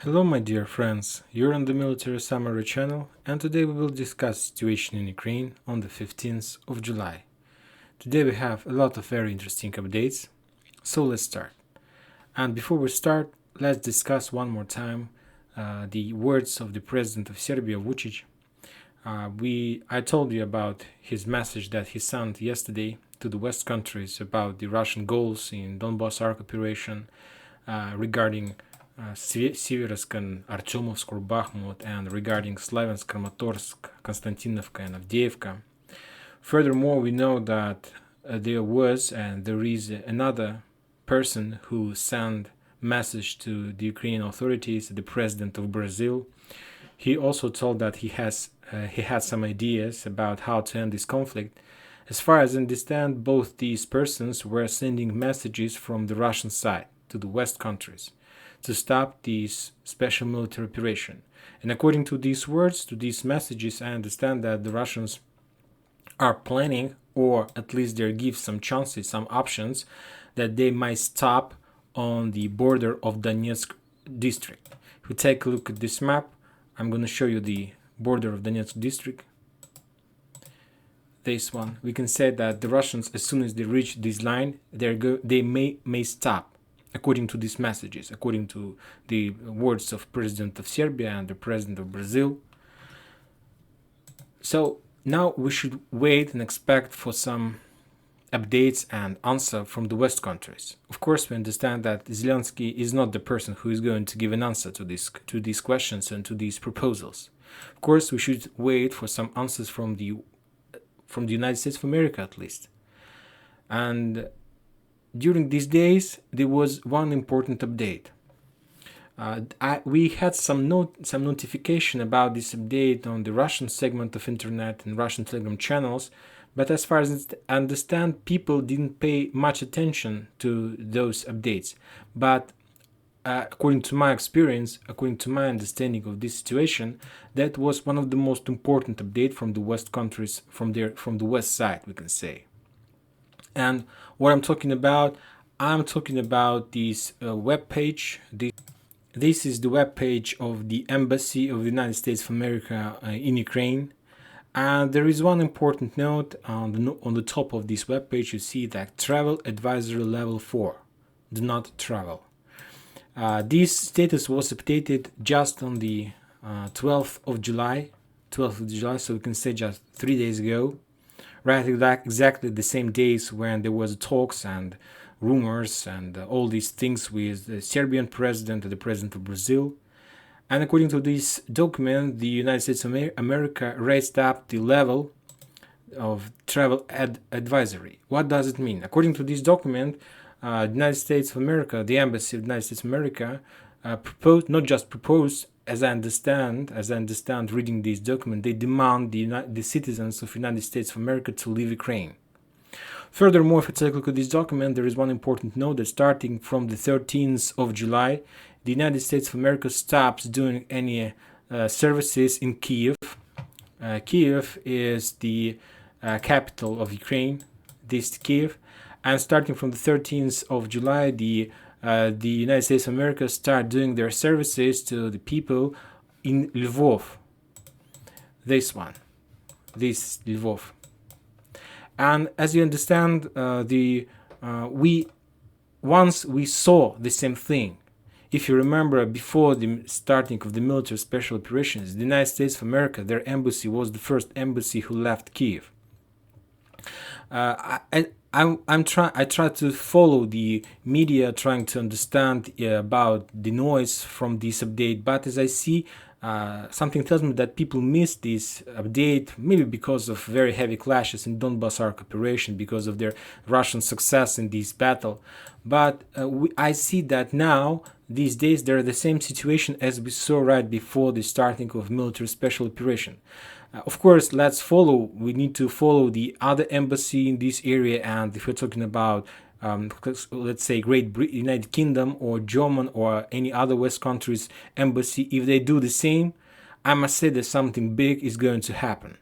Hello my dear friends, you're on the Military Summary channel and today we will discuss the situation in Ukraine on the 15th of July. Today we have a lot of very interesting updates, so let's start. And before we start, let's discuss one more time the words of the President of Serbia, Vučić. I told you about his message that he sent yesterday to the West countries about the Russian goals in Donbas Arc operation regarding Severovsk and Artyomovsk or Bakhmut, and regarding Slaviansk, Kramatorsk, Konstantinovka, and Avdiivka. Furthermore, we know that there was and there is another person who sent message to the Ukrainian authorities, the president of Brazil. He also told that he had some ideas about how to end this conflict. As far as I understand, both these persons were sending messages from the Russian side to the West countries to stop this special military operation. And according to these words, to these messages, I understand that the Russians are planning, or at least they give some chances, some options, that they might stop on the border of Donetsk district. If we take a look at this map, I'm going to show you the border of Donetsk district. This one, we can say that the Russians, as soon as they reach this line, they may stop. According to these messages, according to the words of President of Serbia and the President of Brazil. So now we should wait and expect for some updates and answer from the West countries. Of course, we understand that Zelensky is not the person who is going to give an answer to these questions and to these proposals. Of course, we should wait for some answers from the United States of America at least. And during these days, there was one important update. We had some notification about this update on the Russian segment of internet and Russian Telegram channels, but as far as I understand, people didn't pay much attention to those updates. But according to my experience, according to my understanding of this situation, that was one of the most important updates from the West countries, from the West side, we can say. And what I'm talking about this web page. This is the web page of the Embassy of the United States of America in Ukraine. And there is one important note on the top of this web page. You see that travel advisory level 4, do not travel. This status was updated just on the 12th of July, so we can say just 3 days ago. Right, exactly the same days when there was talks and rumors and all these things with the Serbian president and the president of Brazil. And according to this document, the United States of America raised up the level of travel advisory. What does it mean? According to this document, the United States of America, the Embassy of the United States of America, not just proposed, as I understand reading this document, they demand the citizens of the United States of America to leave Ukraine. Furthermore, if you take a look at this document, there is one important note that starting from the 13th of July, the United States of America stops doing any services in Kiev. Kiev is the capital of Ukraine, this Kiev, and starting from the 13th of July, the United States of America start doing their services to the people in Lvov. This Lvov. And as you understand, once we saw the same thing. If you remember, before the starting of the military special operations, the United States of America, their embassy was the first embassy who left Kiev. I try to follow the media, trying to understand about the noise from this update, but as I see, something tells me that people missed this update, maybe because of very heavy clashes in Donbas Arc operation, because of their Russian success in this battle. But I see that now, these days, they're the same situation as we saw right before the starting of military special operation. Of course, we need to follow the other embassy in this area, and if we're talking about let's say United Kingdom or German or any other West countries embassy, if they do the same, I must say that something big is going to happen.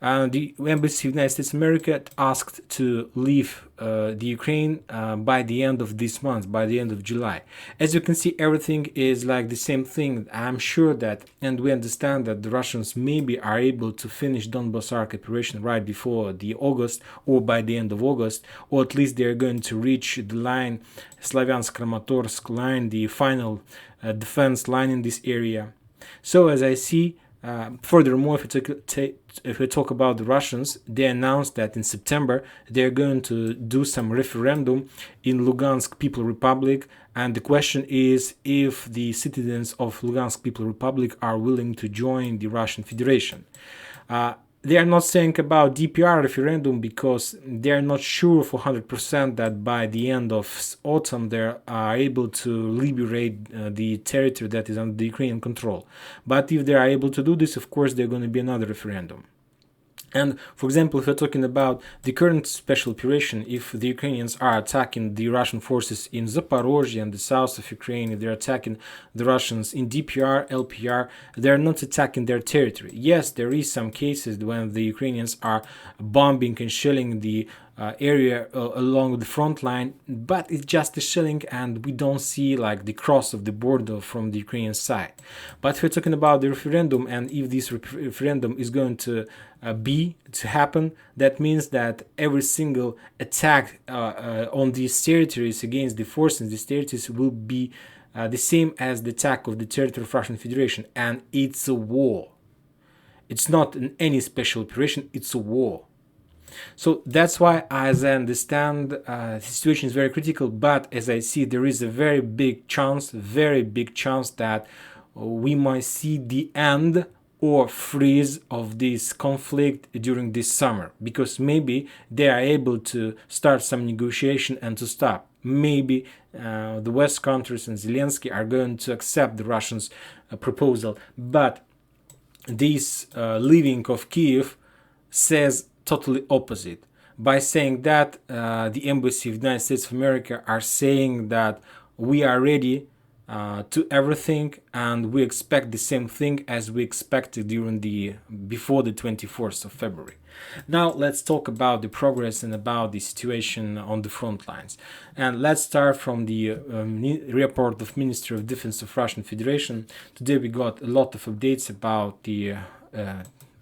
The embassy of the United States of America asked to leave the Ukraine by the end of this month, by the end of July. As you can see, everything is like the same thing. I'm sure that, and we understand that the Russians maybe are able to finish Donbas Arc operation right before the August or by the end of August, or at least they're going to reach the line, Slavyansk-Kramatorsk line, the final defense line in this area. So as I see, furthermore, if we talk about the Russians, they announced that in September they're going to do some referendum in Lugansk People Republic, and the question is if the citizens of Lugansk People Republic are willing to join the Russian Federation. They are not saying about DPR referendum because they are not sure for 100% that by the end of autumn they are able to liberate the territory that is under the Ukrainian control. But if they are able to do this, of course, there's going to be another referendum. And for example, if we're talking about the current special operation, if the Ukrainians are attacking the Russian forces in Zaporozhye and the south of Ukraine, if they're attacking the Russians in DPR, LPR, they're not attacking their territory. Yes, there is some cases when the Ukrainians are bombing and shelling the area along the front line, but it's just a shelling and we don't see like the cross of the border from the Ukrainian side. But if we're talking about the referendum, and if this referendum is going to happen, that means that every single attack on these territories against the forces in these territories will be the same as the attack of the territory of Russian Federation, and it's a war. It's not any special operation, it's a war. So that's why, as I understand, the situation is very critical, but as I see, there is a very big chance that we might see the end or freeze of this conflict during this summer, because maybe they are able to start some negotiation and to stop. Maybe the West countries and Zelensky are going to accept the Russians' proposal, but this leaving of Kiev says totally opposite, by saying that the embassy of the United States of America are saying that we are ready to everything and we expect the same thing as we expected before the 24th of February. Now let's talk about the progress and about the situation on the front lines. And let's start from the report of Ministry of Defense of Russian Federation. Today we got a lot of updates about the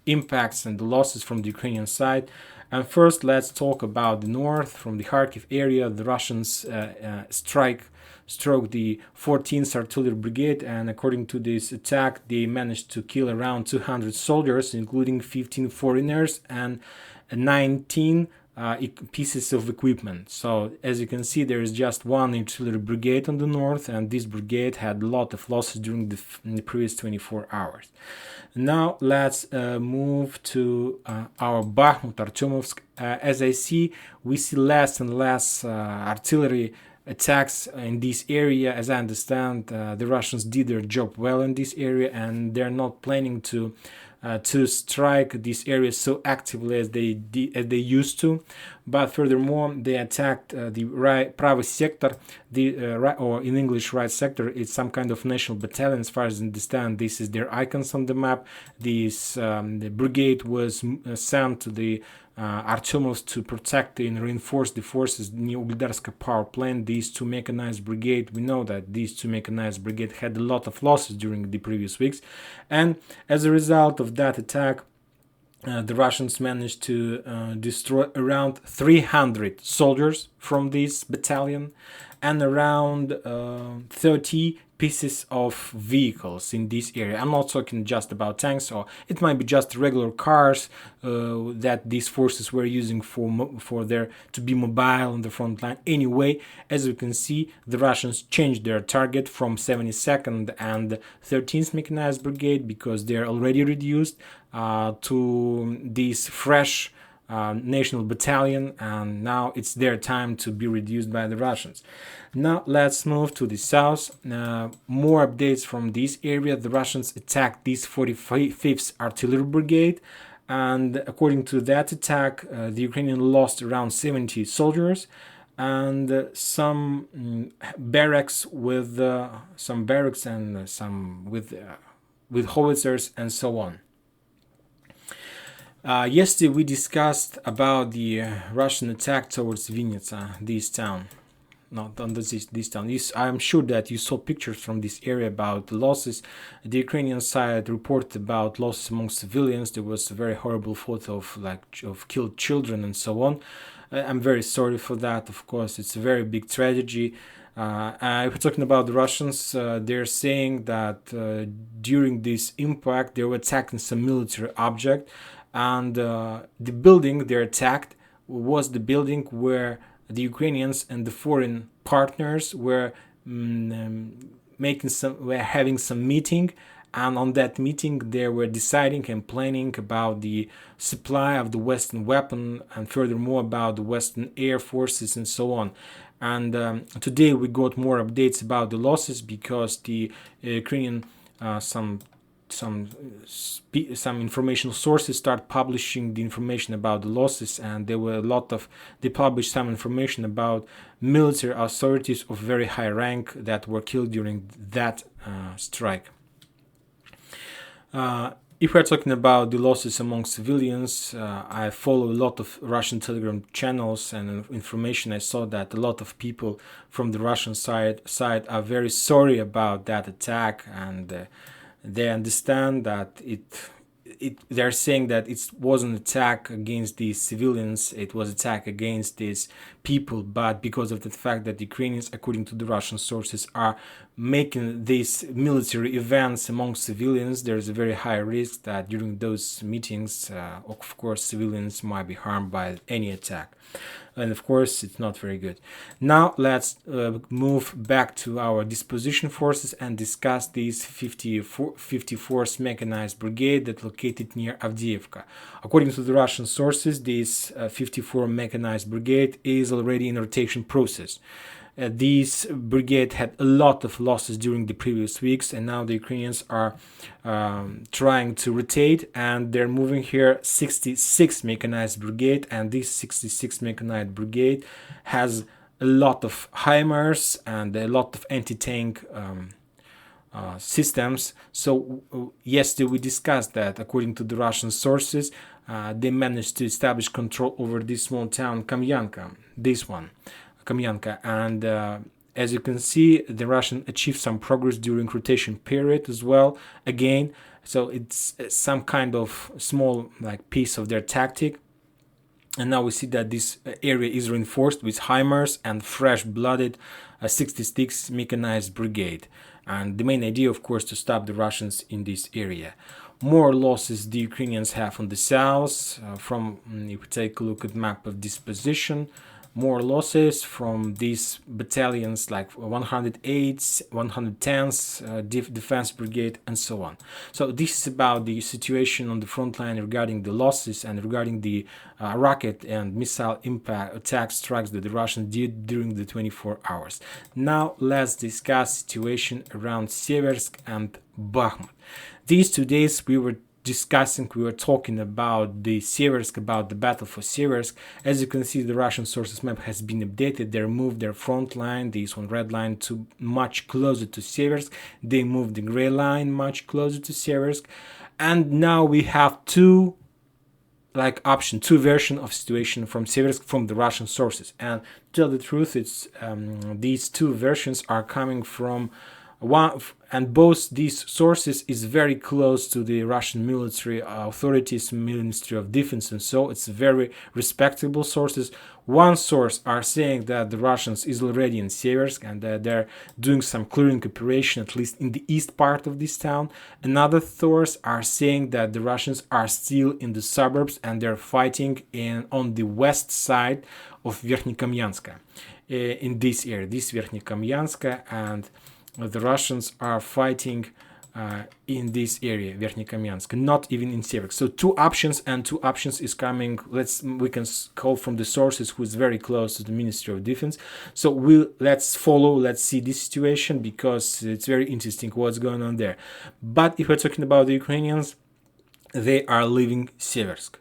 impacts and the losses from the Ukrainian side. And first, let's talk about the north. From the Kharkiv area, the Russians struck the 14th Artillery Brigade, and according to this attack, they managed to kill around 200 soldiers, including 15 foreigners and 19 pieces of equipment. So as you can see, there is just one artillery brigade on the north, and this brigade had a lot of losses during the previous 24 hours. Now let's move to our Bakhmut, Artyomovsk. As I see, we see less and less artillery attacks in this area. As I understand, the Russians did their job well in this area, and they're not planning to strike this area so actively as they used to. But furthermore, they attacked the Pravy sector, or in English, right sector. It's some kind of national battalion, as far as I understand. This is their icons on the map. The brigade was sent to the Artyomovsk to protect and reinforce the forces near Ugldarska power plant. These two mechanized brigade, we know that these two mechanized brigade had a lot of losses during the previous weeks, and as a result of that attack, the Russians managed to destroy around 300 soldiers from this battalion and around 30 pieces of vehicles in this area. I'm not talking just about tanks, or it might be just regular cars that these forces were using to be mobile on the front line. Anyway, as you can see, the Russians changed their target from 72nd and 13th Mechanized Brigade, because they're already reduced, to this fresh national battalion, and now it's their time to be reduced by the Russians. Now let's move to the south. More updates from this area. The Russians attacked this 45th Artillery Brigade, and according to that attack, the Ukrainians lost around 70 soldiers and some barracks and some with howitzers and so on. Yesterday we discussed about the Russian attack towards Vinnytsia, this town. Not on this town. I'm sure that you saw pictures from this area about the losses. The Ukrainian side reported about losses among civilians. There was a very horrible photo of killed children and so on. I'm very sorry for that. Of course, it's a very big tragedy. If we're talking about the Russians, they're saying that during this impact they were attacking some military object, and the building they attacked was the building where the Ukrainians and the foreign partners were having some meeting, and on that meeting they were deciding and planning about the supply of the Western weapon, and furthermore about the Western air forces and so on. And today we got more updates about the losses, because the Ukrainian some information sources start publishing the information about the losses, and they published some information about military authorities of very high rank that were killed during that strike. If we're talking about the losses among civilians, I follow a lot of Russian Telegram channels and information. I saw that a lot of people from the Russian side are very sorry about that attack, and they understand that they're saying that it wasn't an attack against these civilians, it was an attack against these people, but because of the fact that the Ukrainians, according to the Russian sources, are making these military events among civilians, there's a very high risk that during those meetings, of course, civilians might be harmed by any attack. And of course, it's not very good. Now let's move back to our disposition forces and discuss this 54th Mechanized Brigade that located near Avdiivka. According to the Russian sources, this 54 Mechanized Brigade is already in rotation process. This brigade had a lot of losses during the previous weeks, and now the Ukrainians are trying to rotate, and they're moving here 66 Mechanized Brigade, and this 66 Mechanized Brigade has a lot of HIMARS and a lot of anti-tank systems. So yesterday we discussed that according to the Russian sources, they managed to establish control over this small town Kamyanka, and as you can see, the Russian achieved some progress during rotation period as well. Again, so it's some kind of small piece of their tactic. And now we see that this area is reinforced with HIMARS and fresh-blooded 66 Mechanized Brigade. And the main idea, of course, to stop the Russians in this area. More losses the Ukrainians have on the south. If we take a look at map of disposition, more losses from these battalions like 108th, 110th Defense Brigade, and so on. So this is about the situation on the front line regarding the losses and regarding the rocket and missile impact attack strikes that the Russians did during the 24 hours. Now let's discuss situation around Seversk and Bakhmut. These 2 days we were talking about the Seversk, about the battle for Seversk. As you can see, the Russian sources map has been updated. They moved their front line, this one red line, to much closer to Seversk. They moved the gray line much closer to Seversk. And now we have two version of situation from Seversk from the Russian sources. And to tell the truth, it's these two versions are coming from one, and both these sources is very close to the Russian military authorities, Ministry of Defense, and so it's very respectable sources. One source are saying that the Russians is already in Seversk and that they're doing some clearing operation, at least in the east part of this town. Another source are saying that the Russians are still in the suburbs and they're fighting on the west side of Verkhnyokamyanska, in this area, this Verkhnyokamyanska, and the Russians are fighting in this area, Verkhnyokamyansk, not even in Seversk. So two options is coming. We can call from the sources who is very close to the Ministry of Defense. So let's see this situation, because it's very interesting what's going on there. But if we're talking about the Ukrainians, they are leaving Seversk.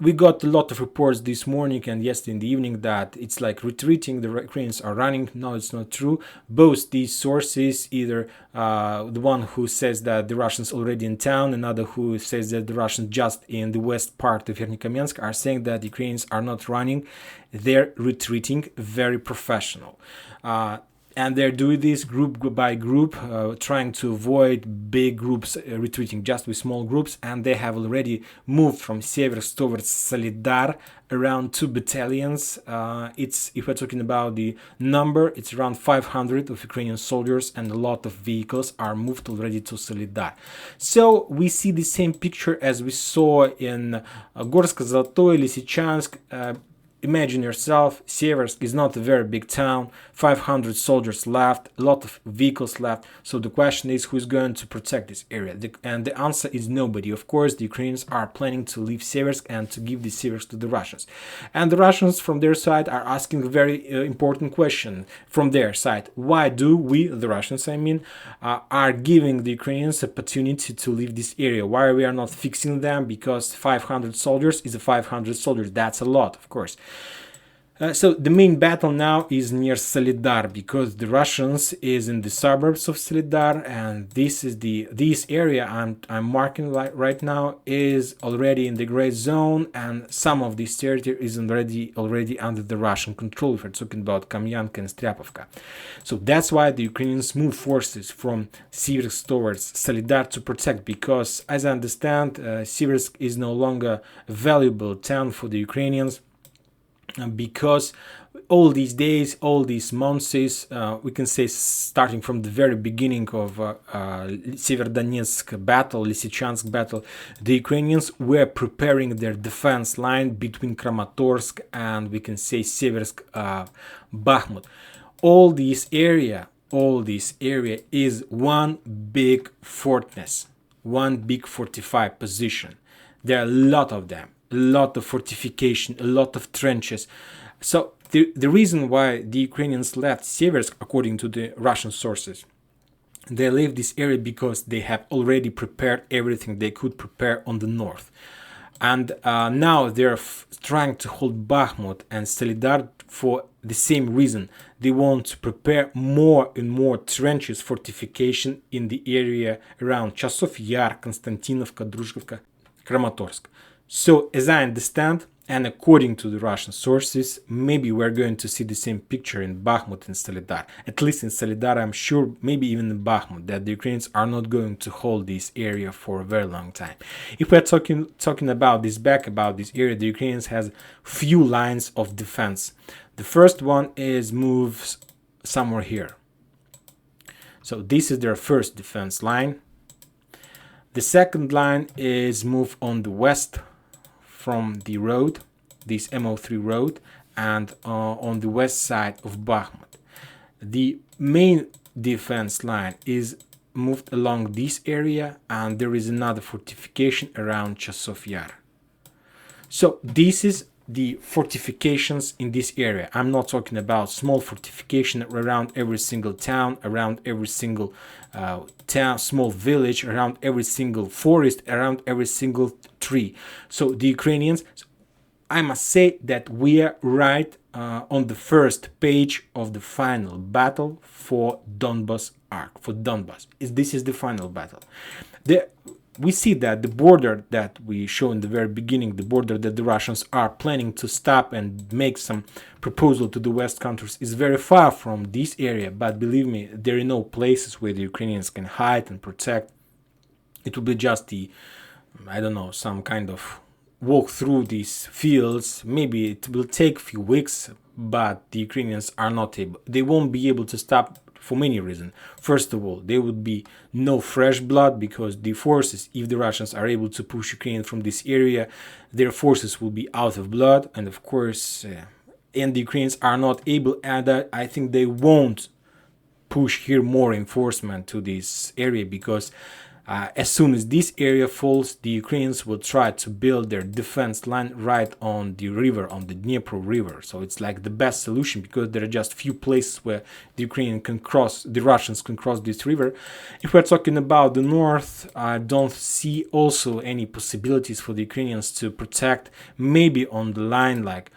we got a lot of reports this morning and yesterday in the evening that it's like retreating, the Ukrainians are running. No, it's not true. Both these sources, either the one who says that the Russians already in town, another who says that the Russians just in the west part of Vernikamensk, are saying that the Ukrainians are not running, they're retreating. Very professional. And they're doing this group by group, trying to avoid big groups retreating, just with small groups. And they have already moved from Seversk towards Solidar, around 2 battalions. If we're talking about the number, it's around 500 of Ukrainian soldiers, and a lot of vehicles are moved already to Solidar. So we see the same picture as we saw in Gorsk-Zolotoy, Lysychansk. Imagine yourself, Seversk is not a very big town, 500 soldiers left, a lot of vehicles left. So the question is, who's going to protect this area? And the answer is nobody. Of course, the Ukrainians are planning to leave Seversk and to give the Seversk to the Russians. And the Russians from their side are asking a very important question from their side. Why do we, the Russians I mean, are giving the Ukrainians opportunity to leave this area? Why we are not fixing them? Because 500 soldiers is a 500 soldiers. That's a lot, of course. So the main battle now is near Solidar, because the Russians is in the suburbs of Solidar, and this area I'm marking right now is already in the gray zone, and some of this territory is already under the Russian control. If we're talking about Kamyanka and Strypovka, so that's why the Ukrainians move forces from Seversk towards Solidar to protect, because as I understand, Seversk is no longer a valuable town for the Ukrainians. Because all these days, all these months, we can say starting from the very beginning of Severodonetsk battle, Lysychansk battle, the Ukrainians were preparing their defense line between Kramatorsk and, we can say, Seversk, Bakhmut. All this area is one big fortress, one big fortified position. There are a lot of them. A lot of fortification, a lot of trenches. So the reason why the Ukrainians left Seversk, according to the Russian sources, they left this area because they have already prepared everything they could prepare on the north. And now they're trying to hold Bakhmut and Solidar for the same reason. They want to prepare more and more trenches, fortification in the area around Chasov Yar, Konstantinovka, Druzhkovka, Kramatorsk. So, as I understand, and according to the Russian sources, maybe we're going to see the same picture in Bakhmut and Solidar. At least in Solidar, I'm sure, maybe even in Bakhmut, that the Ukrainians are not going to hold this area for a very long time. If we're talking about this area, the Ukrainians has few lines of defense. The first one is moves somewhere here. So this is their first defense line. The second line is move on the west from the road, this MO3 road, and on the west side of Bakhmut. The main defense line is moved along this area, and there is another fortification around Chasov Yar. So this is the fortifications in this area. I'm not talking about small fortification around every single town, around every single town, small village, around every single forest, around every single tree. So the Ukrainians, I must say that we are right on the first page of the final battle for Donbas arc, for Donbas. This is the final battle. We see that the border that we show in the very beginning, the border that the Russians are planning to stop and make some proposal to the West countries, is very far from this area. But believe me, there are no places where the Ukrainians can hide and protect. It will be just some kind of walk through these fields. Maybe it will take a few weeks, but the Ukrainians are not able. They won't be able to stop for many reasons. First of all, there would be no fresh blood, because the forces, if the Russians are able to push Ukraine from this area, their forces will be out of blood. And of course, and the Ukrainians are not able, and I think they won't push here more enforcement to this area, because As soon as this area falls, the Ukrainians will try to build their defense line right on the river, on the Dnieper River. So it's like the best solution, because there are just few places where the Russians can cross this river. If we're talking about the north, I don't see also any possibilities for the Ukrainians to protect, maybe on the line like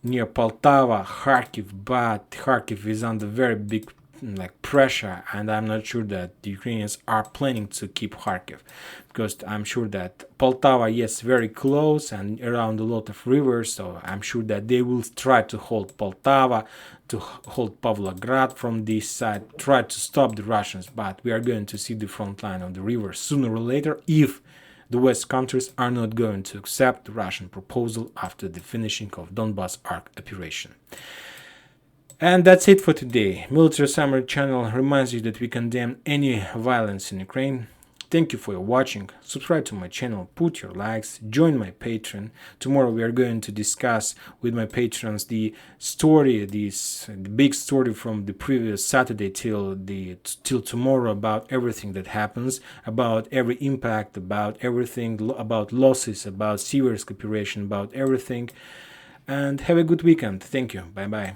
near Poltava, Kharkiv, but Kharkiv is under very big pressure, and I'm not sure that the Ukrainians are planning to keep Kharkiv, because I'm sure that Poltava, yes, very close and around a lot of rivers, so I'm sure that they will try to hold Poltava, to hold Pavlograd from this side, try to stop the Russians, but we are going to see the front line on the river sooner or later if the West countries are not going to accept the Russian proposal after the finishing of Donbas Arc operation. And that's it for today. Military Summary channel reminds you that we condemn any violence in Ukraine. Thank you for watching. Subscribe to my channel, put your likes, join my Patreon. Tomorrow we are going to discuss with my patrons the story, the big story from the previous Saturday till tomorrow, about everything that happens, about every impact, about everything, about losses, about Seversk operation, about everything. And have a good weekend. Thank you. Bye bye.